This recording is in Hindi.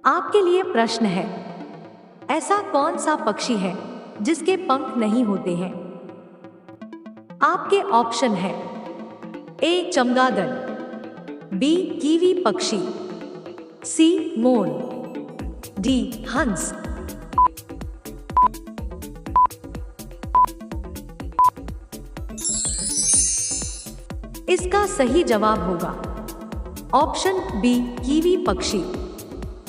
आपके लिए प्रश्न है, ऐसा कौन सा पक्षी है जिसके पंख नहीं होते हैं? आपके ऑप्शन है, ए चमगादड़, बी कीवी पक्षी, सी मोर, डी हंस। इसका सही जवाब होगा ऑप्शन बी कीवी पक्षी।